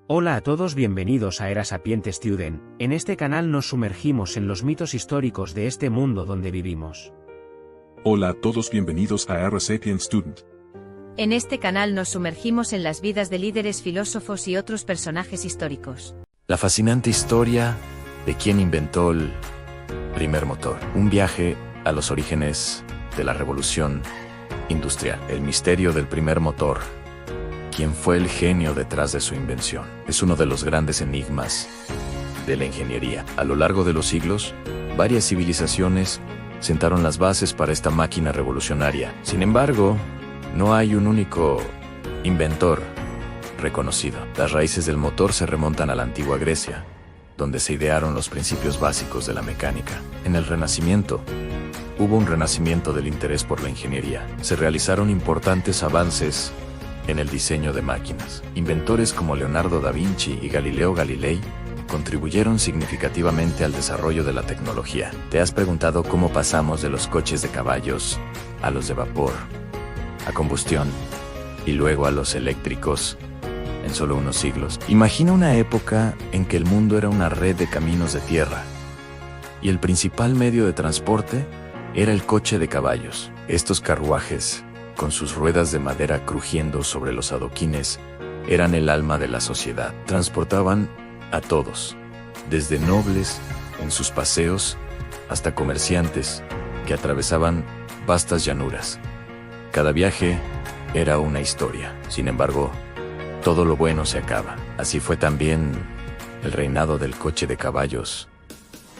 Hola a todos, bienvenidos a Era Sapiente Student. En este canal nos sumergimos en los mitos históricos de este mundo donde vivimos. Hola a todos, bienvenidos a Era Sapiente Student. En este canal nos sumergimos en las vidas de líderes, filósofos y otros personajes históricos. La fascinante historia de quien inventó el primer motor. Un viaje a los orígenes de la revolución industrial. El misterio del primer motor. ¿Quién fue el genio detrás de su invención? Es uno de los grandes enigmas de la ingeniería. A lo largo de los siglos, varias civilizaciones sentaron las bases para esta máquina revolucionaria. Sin embargo, no hay un único inventor reconocido. Las raíces del motor se remontan a la antigua Grecia, donde se idearon los principios básicos de la mecánica. En el Renacimiento, hubo un renacimiento del interés por la ingeniería. Se realizaron importantes avances en el diseño de máquinas. Inventores como Leonardo da Vinci y Galileo Galilei contribuyeron significativamente al desarrollo de la tecnología. ¿Te has preguntado cómo pasamos de los coches de caballos a los de vapor, a combustión y luego a los eléctricos en solo unos siglos? Imagina una época en que el mundo era una red de caminos de tierra y el principal medio de transporte era el coche de caballos. Estos carruajes, con sus ruedas de madera crujiendo sobre los adoquines, eran el alma de la sociedad. Transportaban a todos, desde nobles en sus paseos hasta comerciantes que atravesaban vastas llanuras. Cada viaje era una historia. Sin embargo, todo lo bueno se acaba. Así fue también el reinado del coche de caballos.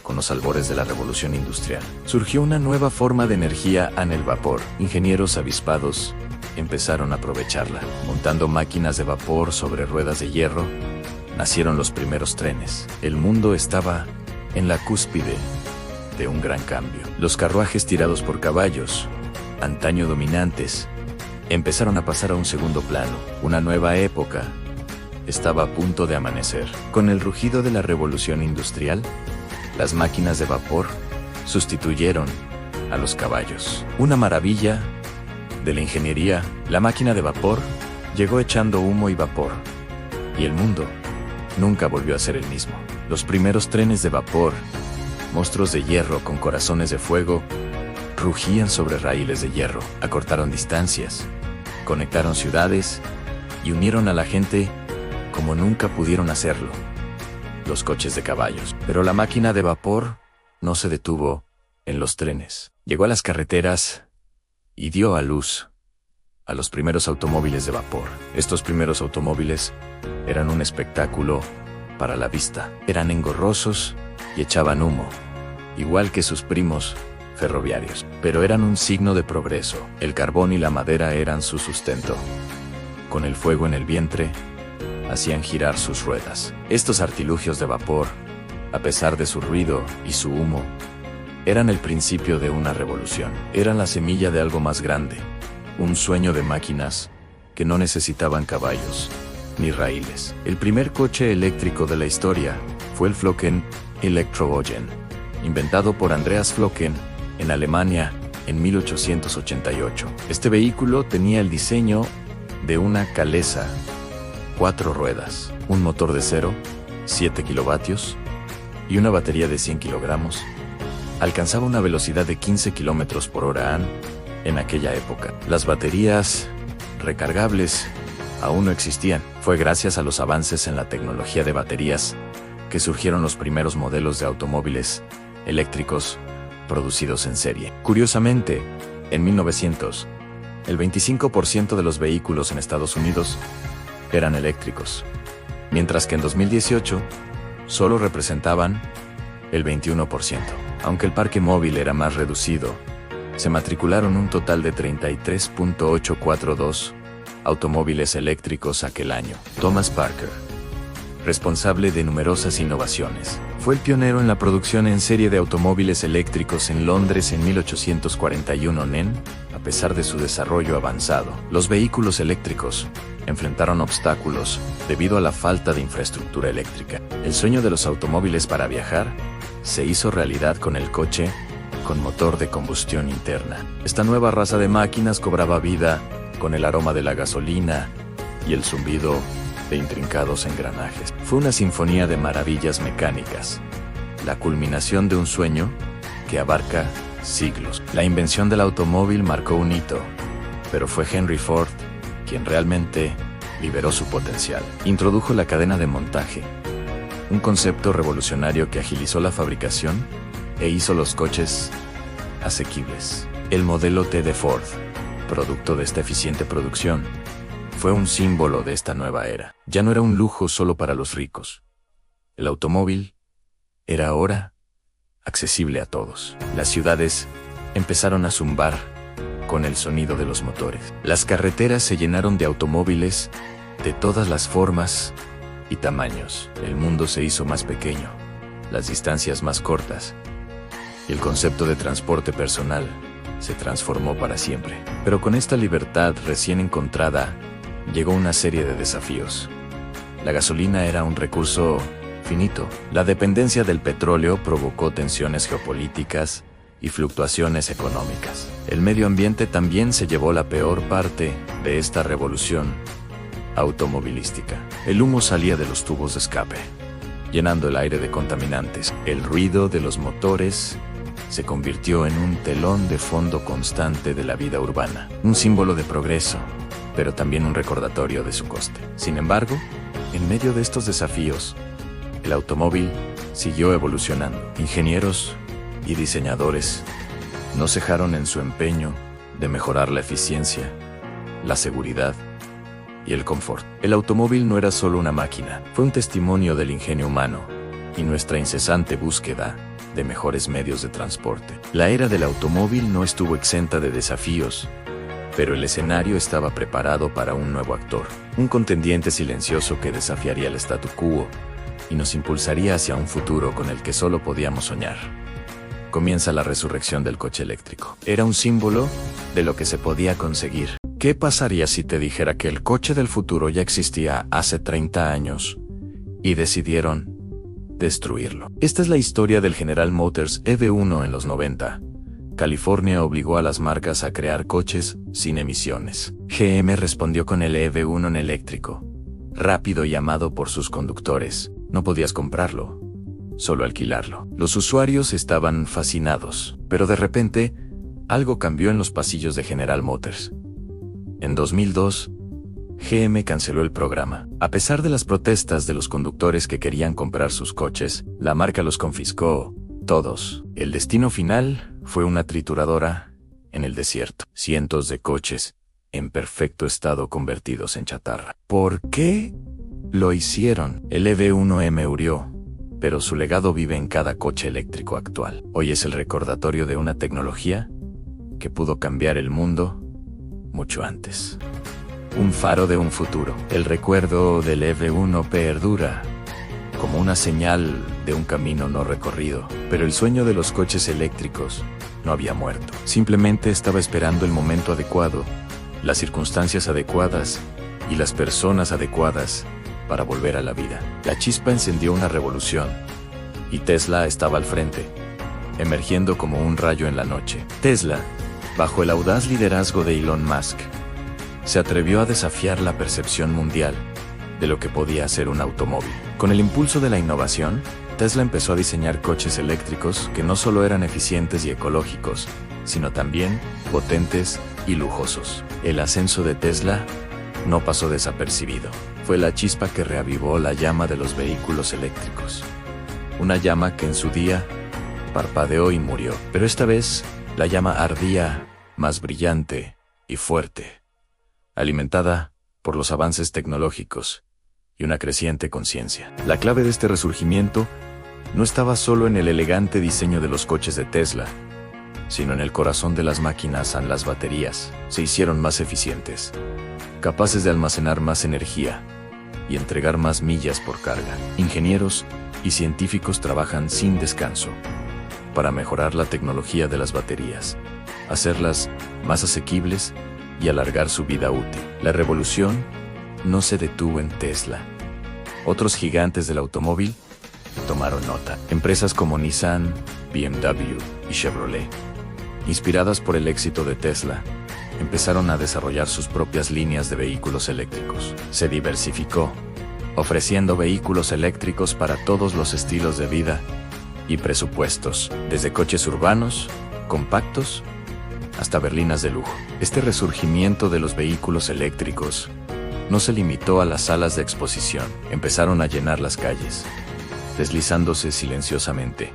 Con los albores de la revolución industrial, surgió una nueva forma de energía en el vapor. Ingenieros avispados empezaron a aprovecharla. Montando máquinas de vapor sobre ruedas de hierro, nacieron los primeros trenes. El mundo estaba en la cúspide de un gran cambio. Los carruajes tirados por caballos, antaño dominantes, empezaron a pasar a un segundo plano. Una nueva época estaba a punto de amanecer. Con el rugido de la revolución industrial, las máquinas de vapor sustituyeron a los caballos. Una maravilla de la ingeniería, la máquina de vapor llegó echando humo y vapor, y el mundo nunca volvió a ser el mismo. Los primeros trenes de vapor, monstruos de hierro con corazones de fuego, rugían sobre raíles de hierro, acortaron distancias, conectaron ciudades y unieron a la gente como nunca pudieron hacerlo los coches de caballos. Pero la máquina de vapor no se detuvo en los trenes. Llegó a las carreteras y dio a luz a los primeros automóviles de vapor. Estos primeros automóviles eran un espectáculo para la vista. Eran engorrosos y echaban humo, igual que sus primos ferroviarios. Pero eran un signo de progreso. El carbón y la madera eran su sustento. Con el fuego en el vientre, hacían girar sus ruedas. Estos artilugios de vapor, a pesar de su ruido y su humo, eran el principio de una revolución. Eran la semilla de algo más grande, un sueño de máquinas que no necesitaban caballos ni raíles. El primer coche eléctrico de la historia fue el Flocken Elektrowagen, inventado por Andreas Flocken en Alemania en 1888. Este vehículo tenía el diseño de una calesa, 4 ruedas, un motor de 7 kilovatios y una batería de 100 kilogramos. Alcanzaba una velocidad de 15 kilómetros por hora en aquella época. Las baterías recargables aún no existían. Fue gracias a los avances en la tecnología de baterías que surgieron los primeros modelos de automóviles eléctricos producidos en serie. Curiosamente, en 1900, el 25% de los vehículos en Estados Unidos eran eléctricos, mientras que en 2018 solo representaban el 21%. Aunque el parque móvil era más reducido, se matricularon un total de 33.842 automóviles eléctricos aquel año. Thomas Parker, responsable de numerosas innovaciones, fue el pionero en la producción en serie de automóviles eléctricos en Londres en 1841. A pesar de su desarrollo avanzado, los vehículos eléctricos enfrentaron obstáculos debido a la falta de infraestructura eléctrica. El sueño de los automóviles para viajar se hizo realidad con el coche con motor de combustión interna. Esta nueva raza de máquinas cobraba vida con el aroma de la gasolina y el zumbido de intrincados engranajes. Fue una sinfonía de maravillas mecánicas, la culminación de un sueño que abarca siglos. La invención del automóvil marcó un hito, pero fue Henry Ford quien realmente liberó su potencial. Introdujo la cadena de montaje, un concepto revolucionario que agilizó la fabricación e hizo los coches asequibles. El modelo T de Ford, producto de esta eficiente producción, fue un símbolo de esta nueva era. Ya no era un lujo solo para los ricos. El automóvil era ahora accesible a todos. Las ciudades empezaron a zumbar con el sonido de los motores. Las carreteras se llenaron de automóviles de todas las formas y tamaños. El mundo se hizo más pequeño, las distancias más cortas, y el concepto de transporte personal se transformó para siempre. Pero con esta libertad recién encontrada, llegó una serie de desafíos. La gasolina era un recurso finito. La dependencia del petróleo provocó tensiones geopolíticas y fluctuaciones económicas. El medio ambiente también se llevó la peor parte de esta revolución automovilística. El humo salía de los tubos de escape, llenando el aire de contaminantes. El ruido de los motores se convirtió en un telón de fondo constante de la vida urbana, un símbolo de progreso, pero también un recordatorio de su coste. Sin embargo, en medio de estos desafíos, el automóvil siguió evolucionando. Ingenieros y diseñadores no cejaron en su empeño de mejorar la eficiencia, la seguridad y el confort. El automóvil no era solo una máquina, fue un testimonio del ingenio humano y nuestra incesante búsqueda de mejores medios de transporte. La era del automóvil no estuvo exenta de desafíos, pero el escenario estaba preparado para un nuevo actor, un contendiente silencioso que desafiaría el statu quo y nos impulsaría hacia un futuro con el que solo podíamos soñar. Comienza la resurrección del coche eléctrico. Era un símbolo de lo que se podía conseguir. ¿Qué pasaría si te dijera que el coche del futuro ya existía hace 30 años y decidieron destruirlo? Esta es la historia del General Motors EV1 en los 90. California obligó a las marcas a crear coches sin emisiones. GM respondió con el EV1 en eléctrico, rápido y amado por sus conductores. No podías comprarlo, solo alquilarlo. Los usuarios estaban fascinados, pero de repente, algo cambió en los pasillos de General Motors. En 2002, GM canceló el programa. A pesar de las protestas de los conductores que querían comprar sus coches, la marca los confiscó todos. El destino final fue una trituradora en el desierto. Cientos de coches en perfecto estado convertidos en chatarra. ¿Por qué lo hicieron? El EV1M murió, pero su legado vive en cada coche eléctrico actual. Hoy es el recordatorio de una tecnología que pudo cambiar el mundo mucho antes. Un faro de un futuro. El recuerdo del EV1 perdura como una señal de un camino no recorrido. Pero el sueño de los coches eléctricos no había muerto. Simplemente estaba esperando el momento adecuado, las circunstancias adecuadas y las personas adecuadas para volver a la vida. La chispa encendió una revolución y Tesla estaba al frente, emergiendo como un rayo en la noche. Tesla, bajo el audaz liderazgo de Elon Musk, se atrevió a desafiar la percepción mundial de lo que podía hacer un automóvil. Con el impulso de la innovación, Tesla empezó a diseñar coches eléctricos que no solo eran eficientes y ecológicos, sino también potentes y lujosos. El ascenso de Tesla no pasó desapercibido. Fue la chispa que reavivó la llama de los vehículos eléctricos. Una llama que en su día parpadeó y murió. Pero esta vez, la llama ardía más brillante y fuerte, alimentada por los avances tecnológicos y una creciente conciencia. La clave de este resurgimiento no estaba solo en el elegante diseño de los coches de Tesla, sino en el corazón de las máquinas. Las baterías se hicieron más eficientes, capaces de almacenar más energía y entregar más millas por carga. Ingenieros y científicos trabajan sin descanso para mejorar la tecnología de las baterías, hacerlas más asequibles y alargar su vida útil. La revolución no se detuvo en Tesla. Otros gigantes del automóvil tomaron nota. Empresas como Nissan, BMW y Chevrolet, inspiradas por el éxito de Tesla, empezaron a desarrollar sus propias líneas de vehículos eléctricos. Se diversificó ofreciendo vehículos eléctricos para todos los estilos de vida y presupuestos, desde coches urbanos, compactos, hasta berlinas de lujo. Este resurgimiento de los vehículos eléctricos no se limitó a las salas de exposición. Empezaron a llenar las calles, deslizándose silenciosamente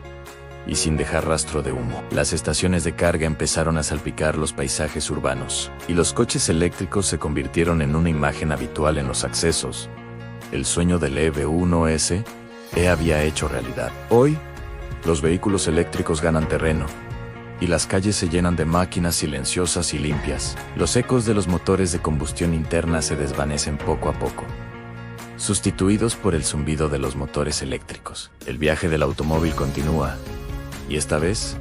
y sin dejar rastro de humo. Las estaciones de carga empezaron a salpicar los paisajes urbanos, y los coches eléctricos se convirtieron en una imagen habitual en los accesos. El sueño del EV1S había hecho realidad. Hoy, los vehículos eléctricos ganan terreno, y las calles se llenan de máquinas silenciosas y limpias. Los ecos de los motores de combustión interna se desvanecen poco a poco, sustituidos por el zumbido de los motores eléctricos. El viaje del automóvil continúa, y esta vez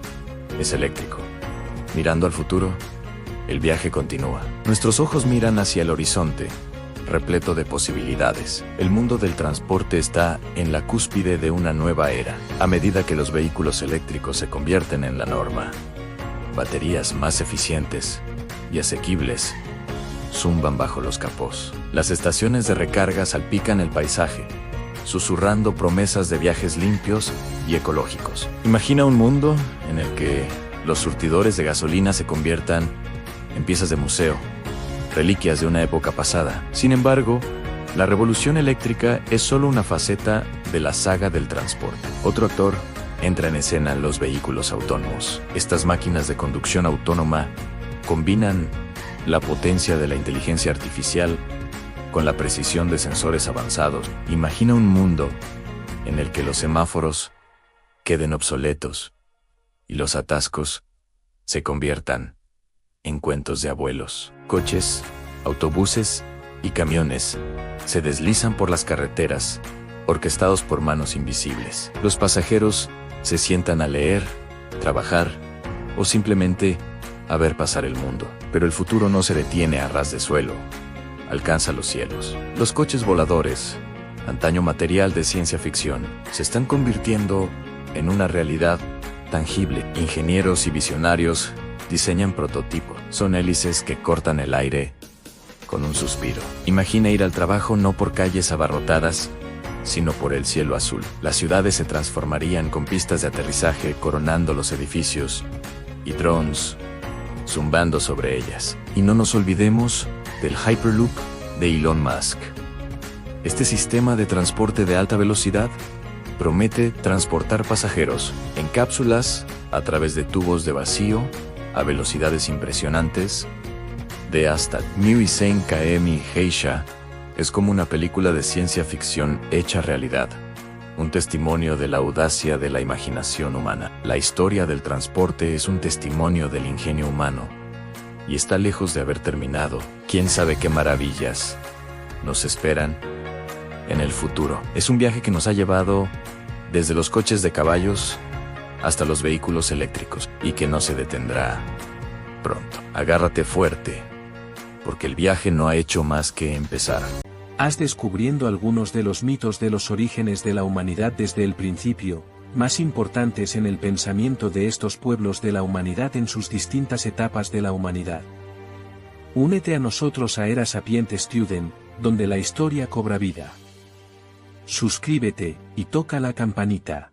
es eléctrico. Mirando al futuro, el viaje continúa. Nuestros ojos miran hacia el horizonte, repleto de posibilidades. El mundo del transporte está en la cúspide de una nueva era. A medida que los vehículos eléctricos se convierten en la norma, baterías más eficientes y asequibles zumban bajo los capós. Las estaciones de recarga salpican el paisaje, susurrando promesas de viajes limpios y ecológicos. Imagina un mundo en el que los surtidores de gasolina se conviertan en piezas de museo, reliquias de una época pasada. Sin embargo, la revolución eléctrica es solo una faceta de la saga del transporte. Otro actor entra en escena: los vehículos autónomos. Estas máquinas de conducción autónoma combinan la potencia de la inteligencia artificial con la precisión de sensores avanzados. Imagina un mundo en el que los semáforos queden obsoletos y los atascos se conviertan en cuentos de abuelos. Coches, autobuses y camiones se deslizan por las carreteras, orquestados por manos invisibles. Los pasajeros se sientan a leer, trabajar o simplemente a ver pasar el mundo. Pero el futuro no se detiene a ras de suelo, alcanza los cielos. Los coches voladores, antaño material de ciencia ficción, se están convirtiendo en una realidad tangible. Ingenieros y visionarios diseñan prototipos. Son hélices que cortan el aire con un suspiro. Imagina ir al trabajo no por calles abarrotadas, sino por el cielo azul. Las ciudades se transformarían con pistas de aterrizaje coronando los edificios y drones zumbando sobre ellas. Y no nos olvidemos del Hyperloop de Elon Musk. Este sistema de transporte de alta velocidad promete transportar pasajeros en cápsulas a través de tubos de vacío a velocidades impresionantes de hasta 1100 km/h. Es como una película de ciencia ficción hecha realidad, un testimonio de la audacia de la imaginación humana. La historia del transporte es un testimonio del ingenio humano, y está lejos de haber terminado. ¿Quién sabe qué maravillas nos esperan en el futuro? Es un viaje que nos ha llevado desde los coches de caballos hasta los vehículos eléctricos, y que no se detendrá pronto. Agárrate fuerte, porque el viaje no ha hecho más que empezar. Haz descubriendo algunos de los mitos de los orígenes de la humanidad desde el principio, más importantes en el pensamiento de estos pueblos de la humanidad en sus distintas etapas de la humanidad. Únete a nosotros a Era Sapiente Student, donde la historia cobra vida. Suscríbete y toca la campanita.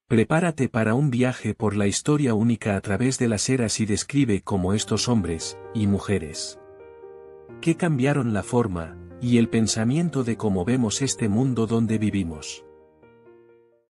Prepárate para un viaje por la historia única a través de las eras y describe cómo estos hombres y mujeres que cambiaron la forma y el pensamiento de cómo vemos este mundo donde vivimos.